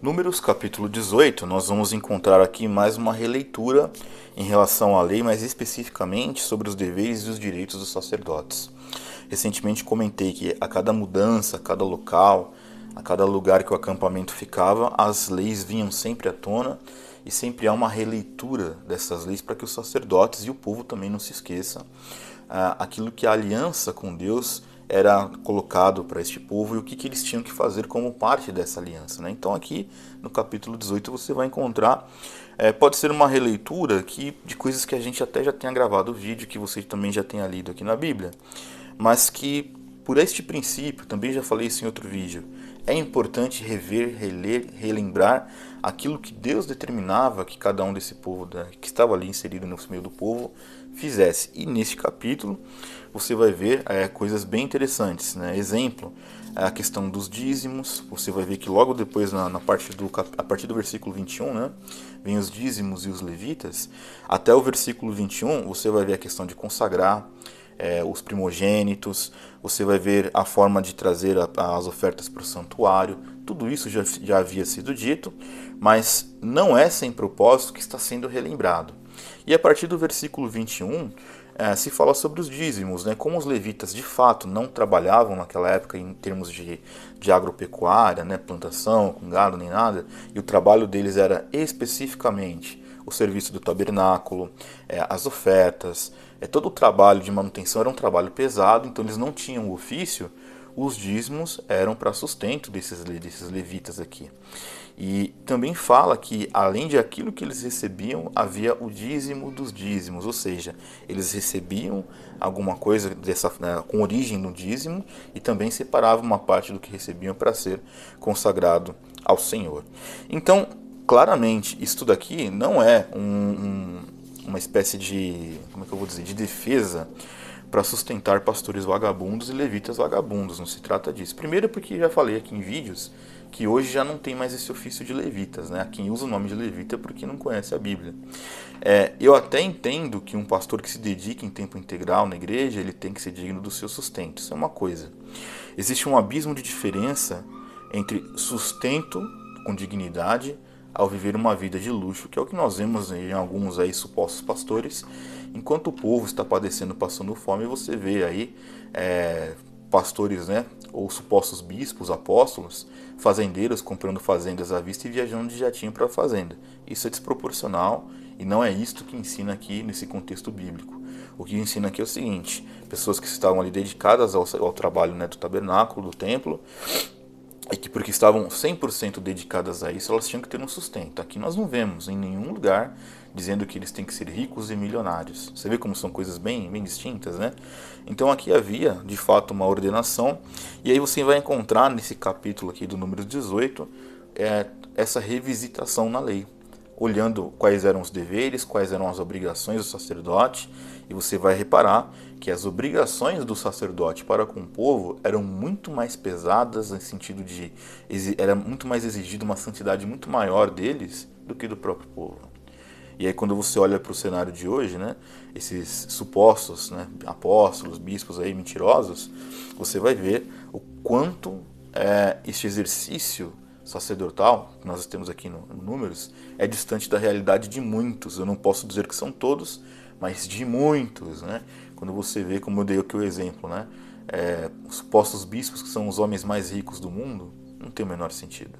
Números capítulo 18, nós vamos encontrar aqui mais uma releitura em relação à lei, mais especificamente sobre os deveres e os direitos dos sacerdotes. Recentemente comentei que a cada mudança, a cada local, a cada lugar que o acampamento ficava, as leis vinham sempre à tona e sempre há uma releitura dessas leis para que os sacerdotes e o povo também não se esqueçam aquilo que a aliança com Deus era colocado para este povo e o que eles tinham que fazer como parte dessa aliança, né? Então aqui no capítulo 18 você vai encontrar, pode ser uma releitura de coisas que a gente até já tenha gravado o vídeo, que você também já tenha lido aqui na Bíblia, mas que por este princípio, também já falei isso em outro vídeo, é importante rever, reler, relembrar aquilo que Deus determinava que cada um desse povo, que estava ali inserido no meio do povo, fizesse. E neste capítulo você vai ver coisas bem interessantes, né? Exemplo, a questão dos dízimos. Você vai ver que logo depois, a partir do versículo 21, né, vem os dízimos e os levitas. Até o versículo 21 você vai ver a questão de consagrar os primogênitos, você vai ver a forma de trazer as ofertas para o santuário. Tudo isso já havia sido dito, mas não é sem propósito que está sendo relembrado. E a partir do versículo 21, se fala sobre os dízimos, né? Como os levitas de fato não trabalhavam naquela época em termos de agropecuária, né? Plantação, com gado nem nada, e o trabalho deles era especificamente o serviço do tabernáculo, as ofertas, todo o trabalho de manutenção era um trabalho pesado, então eles não tinham o ofício, os dízimos eram para sustento desses levitas aqui. E também fala que, além de aquilo que eles recebiam, havia o dízimo dos dízimos, ou seja, eles recebiam alguma coisa com origem no dízimo e também separavam uma parte do que recebiam para ser consagrado ao Senhor. Então, claramente, isso daqui não é uma espécie de, como é que eu vou dizer, de defesa para sustentar pastores vagabundos e levitas vagabundos. Não se trata disso. Primeiro porque já falei aqui em vídeos que hoje já não tem mais esse ofício de levitas, né? Quem usa o nome de levita é porque não conhece a Bíblia. Eu até entendo que um pastor que se dedica em tempo integral na igreja, ele tem que ser digno do seu sustento. Isso é uma coisa. Existe um abismo de diferença entre sustento com dignidade ao viver uma vida de luxo, que é o que nós vemos em alguns aí supostos pastores. Enquanto o povo está padecendo, passando fome, você vê aí pastores, né, ou supostos bispos, apóstolos, fazendeiros comprando fazendas à vista e viajando de jatinho para a fazenda. Isso é desproporcional e não é isto que ensina aqui nesse contexto bíblico. O que ensina aqui é o seguinte: pessoas que estavam ali dedicadas ao trabalho, né, do tabernáculo, do templo, e que porque estavam 100% dedicadas a isso, elas tinham que ter um sustento. Aqui nós não vemos em nenhum lugar dizendo que eles têm que ser ricos e milionários. Você vê como são coisas bem distintas, né? Então aqui havia, de fato, uma ordenação, e aí você vai encontrar nesse capítulo aqui do número 18, essa revisitação na lei, olhando quais eram os deveres, quais eram as obrigações do sacerdote, e você vai reparar que as obrigações do sacerdote para com o povo eram muito mais pesadas, no sentido de era muito mais exigida uma santidade muito maior deles do que do próprio povo. E aí quando você olha para o cenário de hoje, né, esses supostos, né, apóstolos, bispos aí mentirosos, você vai ver o quanto este exercício sacerdotal, que nós temos aqui no Números, é distante da realidade de muitos. Eu não posso dizer que são todos, mas de muitos, né? Quando você vê, como eu dei aqui o exemplo, né, os supostos bispos, que são os homens mais ricos do mundo, não tem o menor sentido.